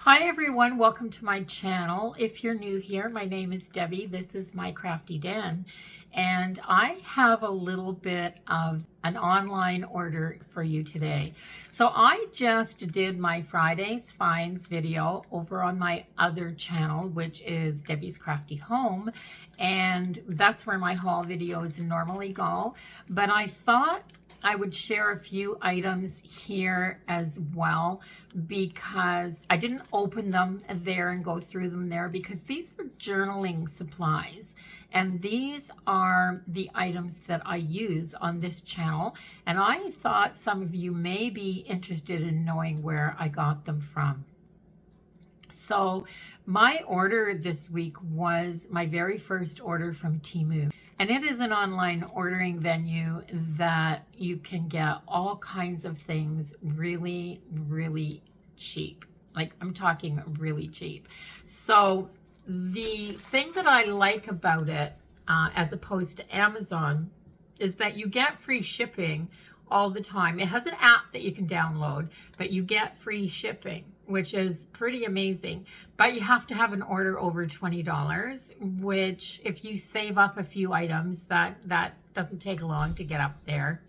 Hi everyone, welcome to my channel. If you're new here, my name is Debbie. This is my crafty den, and I have a little bit of an online order for you today. So I just did my Fridays Finds video over on my other channel, which is Debbie's Crafty Home, and that's where my haul videos normally go. But I thought I would share a few items here as well, because I didn't open them there and go through them there, because these are journaling supplies, and these are the items that I use on this channel, and I thought some of you may be interested in knowing where I got them from. So my order this week was my very first order from TEMU. And it is an online ordering venue that you can get all kinds of things really, really cheap. Like, I'm talking really cheap. So the thing that I like about it, as opposed to Amazon, is that you get free shipping all the time. It has an app that you can download, but you get free shipping, which is pretty amazing. But you have to have an order over $20, which if you save up a few items, that doesn't take long to get up there.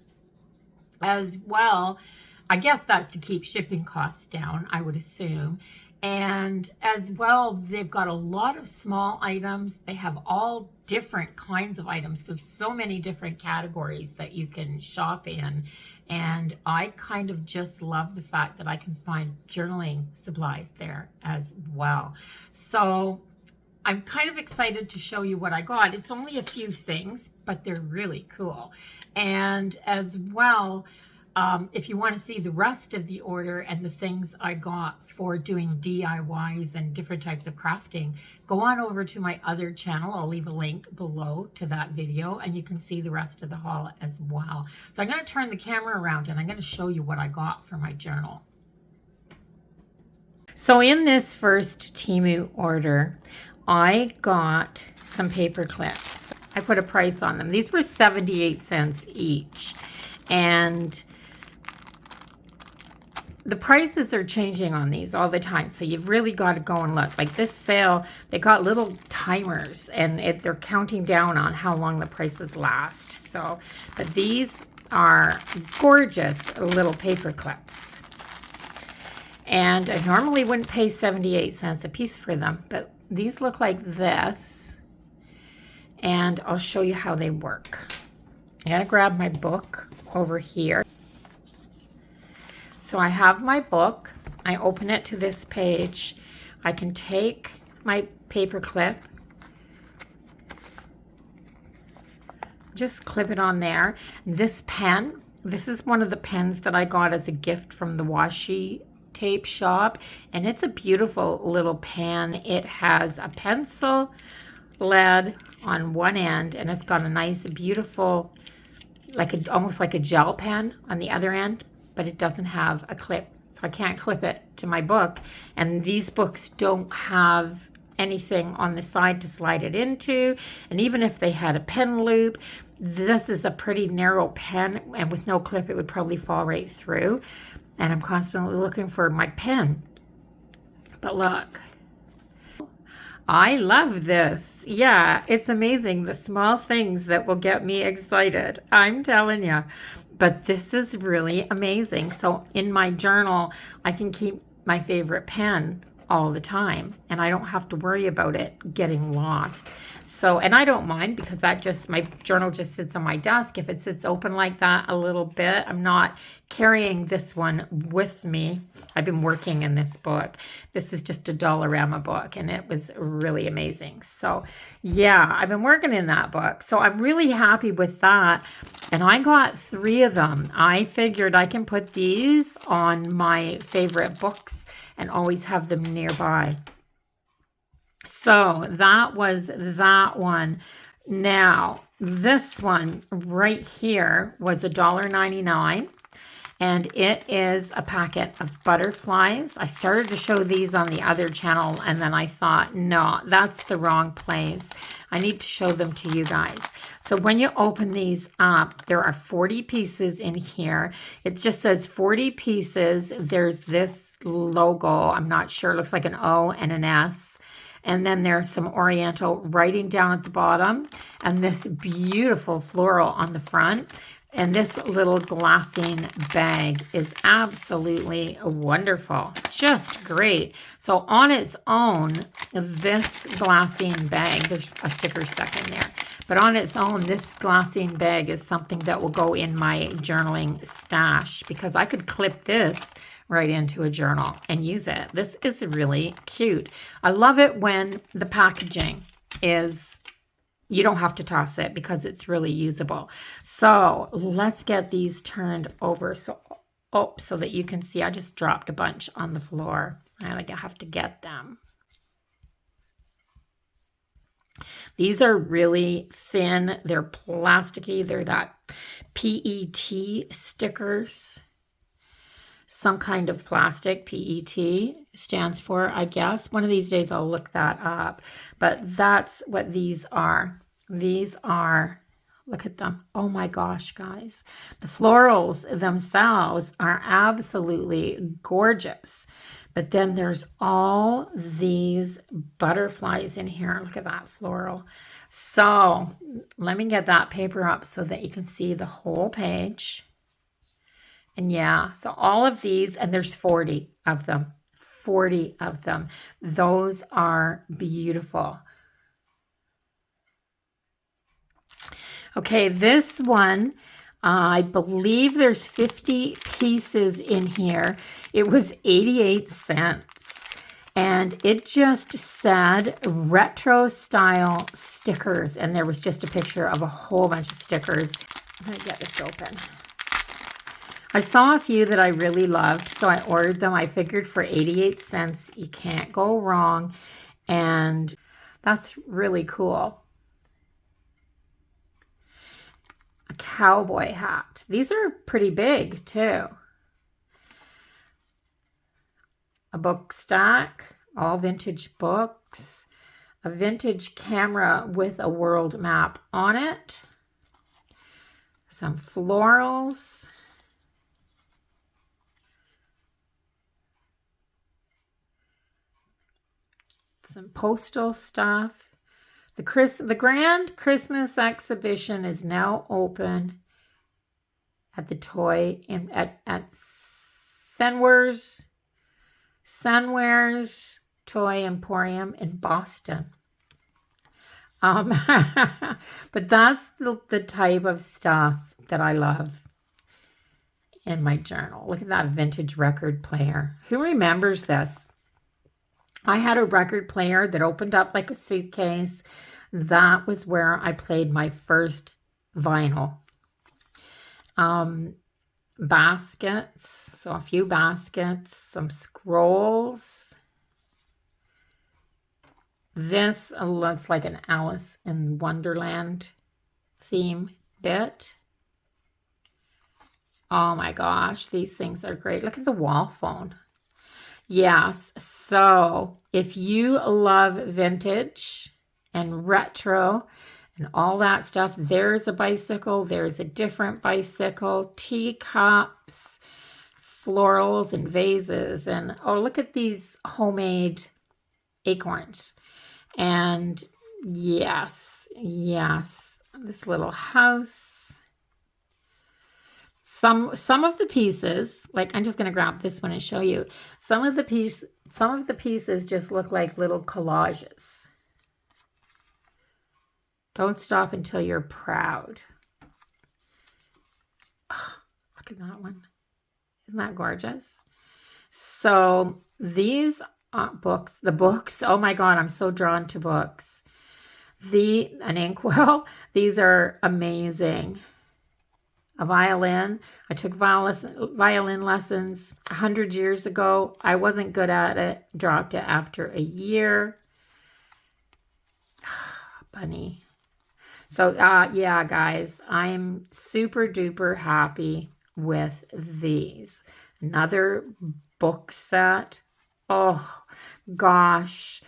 As well, I guess that's to keep shipping costs down, I would assume. And as well, they've got a lot of small items. They have all different kinds of items. There's so many different categories that you can shop in. And I kind of just love the fact that I can find journaling supplies there as well. So I'm kind of excited to show you what I got. It's only a few things, but they're really cool. And as well, if you want to see the rest of the order and the things I got for doing DIYs and different types of crafting, go on over to my other channel. I'll leave a link below to that video, and you can see the rest of the haul as well. So I'm going to turn the camera around and I'm going to show you what I got for my journal. So in this first TEMU order, I got some paper clips. I put a price on them. These were 78 cents each. And the prices are changing on these all the time, so you've really got to go and look. Like this sale, they got little timers, and they're counting down on how long the prices last. So, but these are gorgeous little paper clips. And I normally wouldn't pay 78 cents a piece for them, but these look like this. And I'll show you how they work. I gotta grab my book over here. So I have my book. I open it to this page. I can take my paper clip, just clip it on there. This pen, this is one of the pens that I got as a gift from the washi tape shop, and it's a beautiful little pen. It has a pencil lead on one end, and it's got a nice, beautiful, almost like a gel pen on the other end, but it doesn't have a clip, so I can't clip it to my book. And these books don't have anything on the side to slide it into, and even if they had a pen loop, this is a pretty narrow pen, and with no clip it would probably fall right through. And I'm constantly looking for my pen. But look, I love this. Yeah, it's amazing, the small things that will get me excited, I'm telling you. But this is really amazing. So in my journal, I can keep my favorite pen all the time, and I don't have to worry about it getting lost. So, and I don't mind, because my journal just sits on my desk. If it sits open like that a little bit, I'm not carrying this one with me. I've been working in this book. This is just a Dollarama book, and it was really amazing. So yeah, I've been working in that book. So I'm really happy with that. And I got 3 of them. I figured I can put these on my favorite books and always have them nearby. So that was that one. Now, this one right here was $1.99, and it is a packet of butterflies. I started to show these on the other channel, and then I thought, no, that's the wrong place. I need to show them to you guys. So when you open these up, there are 40 pieces in here. It just says 40 pieces. There's this logo. I'm not sure. It looks like an O and an S. And then there's some Oriental writing down at the bottom. And this beautiful floral on the front. And this little glassine bag is absolutely wonderful. Just great. So on its own, this glassine bag, there's a sticker stuck in there. But on its own, this glassine bag is something that will go in my journaling stash because I could clip this right into a journal and use it. This is really cute. I love it when the packaging is, you don't have to toss it because it's really usable. So let's get these turned over so that you can see. I just dropped a bunch on the floor. I have to get them. These are really thin. They're plasticky. They're that PET stickers. Some kind of plastic. PET stands for, I guess. One of these days I'll look that up. But that's what these are. These are, look at them. Oh my gosh, guys. The florals themselves are absolutely gorgeous. But then there's all these butterflies in here. Look at that floral. So let me get that paper up so that you can see the whole page. And yeah, so all of these, and there's 40 of them. 40 of them. Those are beautiful. Okay, this one, I believe there's 50 pieces in here. It was 88 cents. And it just said retro style stickers. And there was just a picture of a whole bunch of stickers. I'm going to get this open. I saw a few that I really loved, so I ordered them. I figured for 88 cents, you can't go wrong. And that's really cool. A cowboy hat. These are pretty big too. A book stack, all vintage books. A vintage camera with a world map on it. Some florals. Some postal stuff. The Grand Christmas Exhibition is now open at the at Sunware's Toy Emporium in Boston. But that's the type of stuff that I love in my journal. Look at that vintage record player. Who remembers this? I had a record player that opened up like a suitcase. That was where I played my first vinyl. Baskets, so a few baskets, some scrolls. This looks like an Alice in Wonderland theme bit. Oh my gosh, these things are great. Look at the wall phone. Yes, so if you love vintage and retro and all that stuff, there's a bicycle, there's a different bicycle, teacups, florals and vases, and oh, look at these homemade acorns. And yes, this little house. Some of the pieces, like I'm just going to grab this one and show you. Some of the pieces just look like little collages. Don't stop until you're proud. Oh, look at that one. Isn't that gorgeous? So these books, oh my God, I'm so drawn to books. An inkwell, these are amazing. A violin. I took violin lessons 100 years ago. I wasn't good at it. Dropped it after a year. Bunny. So, yeah, guys, I'm super duper happy with these. Another book set. Oh, gosh.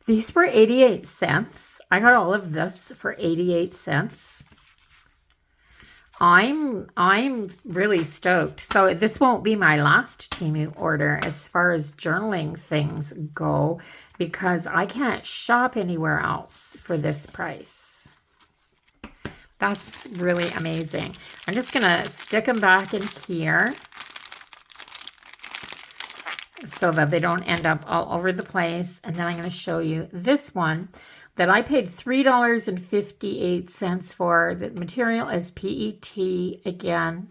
These were 88 cents. I got all of this for 88 cents. I'm really stoked. So this won't be my last Temu order as far as journaling things go, because I can't shop anywhere else for this price. That's really amazing. I'm just gonna stick them back in here so that they don't end up all over the place. And then I'm gonna show you this one that I paid $3.58 for. The material is PET again.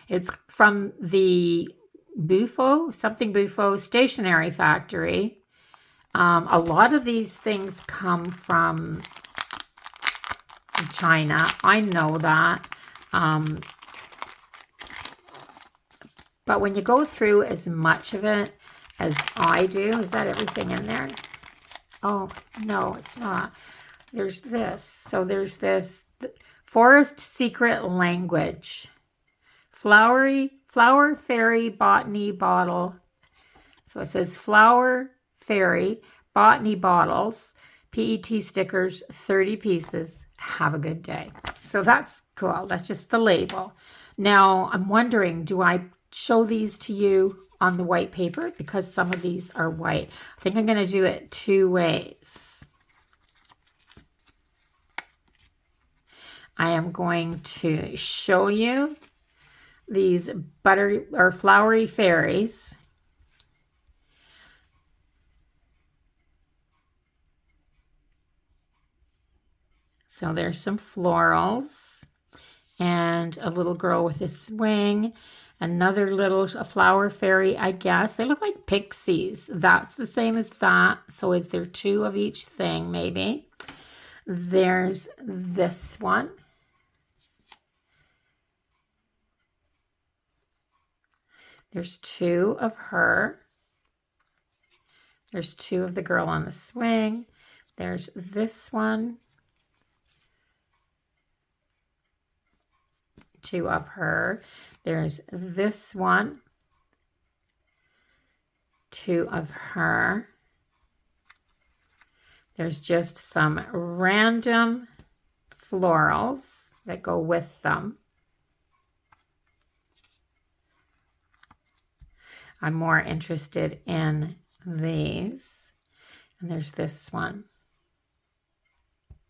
It's from the Bufo Stationery Factory. A lot of these things come from China. I know that. But when you go through as much of it as I do, is that everything in there? Oh, no, it's not. There's this. So there's this Forest Secret Language. Flower Fairy Botany Bottle. So it says Flower Fairy Botany Bottles. PET stickers, 30 pieces. Have a good day. So that's cool. That's just the label. Now, I'm wondering, do I show these to you on the white paper? Because some of these are white. I think I'm going to do it two ways. I am going to show you these buttery or flowery fairies. So there's some florals and a little girl with a swing. Another little flower fairy, I guess. They look like pixies. That's the same as that. So is there two of each thing, maybe? There's this one. There's two of her. There's two of the girl on the swing. There's this one. Two of her. There's this one. Two of her. There's just some random florals that go with them. I'm more interested in these. And there's this one.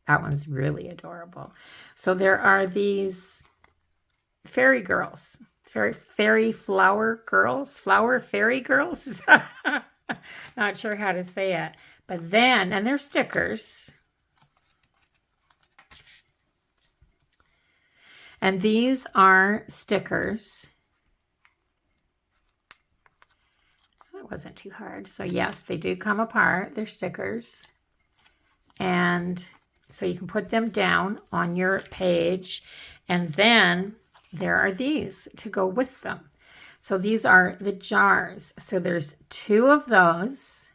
That one's really adorable. So there are these fairy girls, fairy flower girls, flower fairy girls. Not sure how to say it. But then, and they're stickers. And these are stickers. That wasn't too hard. So yes, they do come apart. They're stickers. And so you can put them down on your page. And then there are these to go with them. So these are the jars. So there's two of those.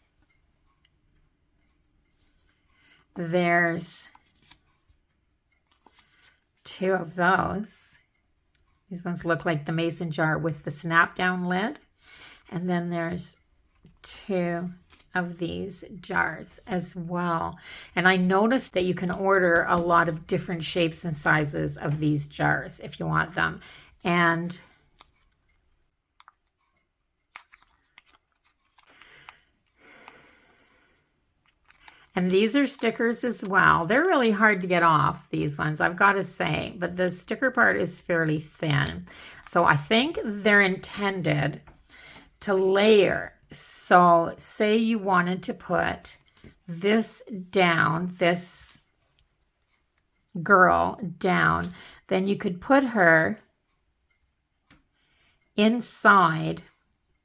There's two of those. These ones look like the mason jar with the snap down lid. And then there's two of these jars as well. And I noticed that you can order a lot of different shapes and sizes of these jars if you want them. And these are stickers as well. They're really hard to get off, these ones, I've got to say. But the sticker part is fairly thin. So I think they're intended to layer. So say you wanted to put this down, this girl down, then you could put her inside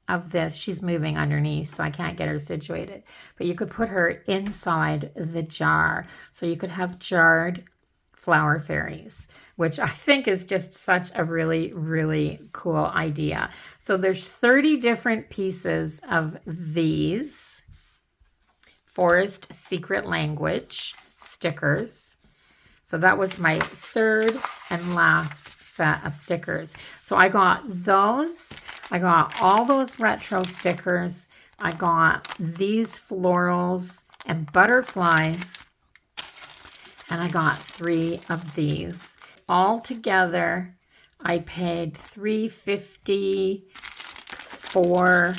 of this. She's moving underneath, so I can't get her situated. But you could put her inside the jar. So you could have jarred flower fairies, which I think is just such a really, really cool idea. So there's 30 different pieces of these Forest Secret Language stickers. So that was my third and last set of stickers. So I got those. I got all those retro stickers. I got these florals and butterflies. And I got 3 of these. all together, I paid $3.50 for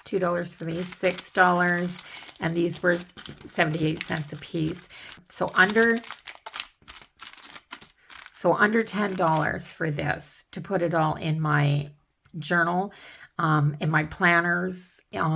$2 for these, $6, and these were 78 cents a piece. So under $10 for this, to put it all in my journal, in my planners,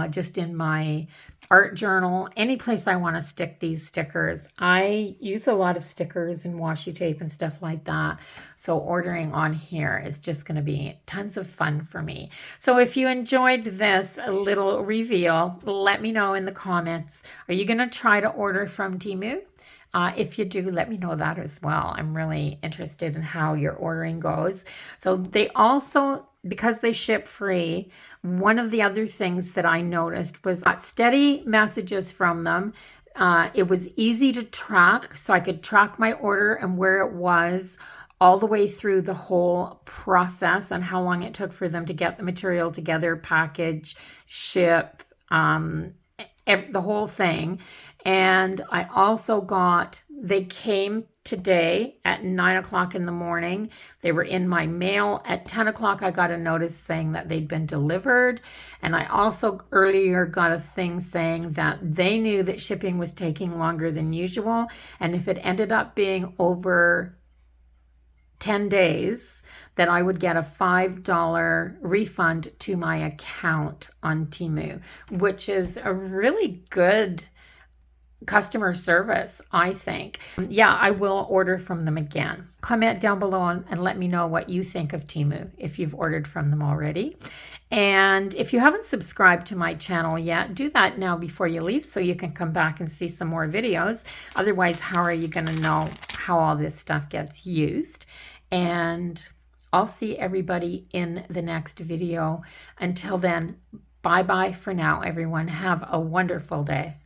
just in my art journal, any place I want to stick these stickers. I use a lot of stickers and washi tape and stuff like that. So ordering on here is just going to be tons of fun for me. So if you enjoyed this little reveal, let me know in the comments. Are you going to try to order from TEMU? If you do, let me know that as well. I'm really interested in how your ordering goes. So they also, because they ship free, one of the other things that I noticed was I got steady messages from them. It was easy to track, so I could track my order and where it was all the way through the whole process and how long it took for them to get the material together, package, ship, the whole thing. And I also they came today at 9 o'clock in the morning. They were in my mail. At 10 o'clock, I got a notice saying that they'd been delivered. And I also earlier got a thing saying that they knew that shipping was taking longer than usual. And if it ended up being over 10 days, that I would get a $5 refund to my account on TEMU, which is a really good customer service, I think. Yeah, I will order from them again. Comment down below and let me know what you think of TEMU, if you've ordered from them already. And if you haven't subscribed to my channel yet, do that now before you leave so you can come back and see some more videos. Otherwise, how are you going to know how all this stuff gets used? And I'll see everybody in the next video. Until then, bye-bye for now, everyone. Have a wonderful day.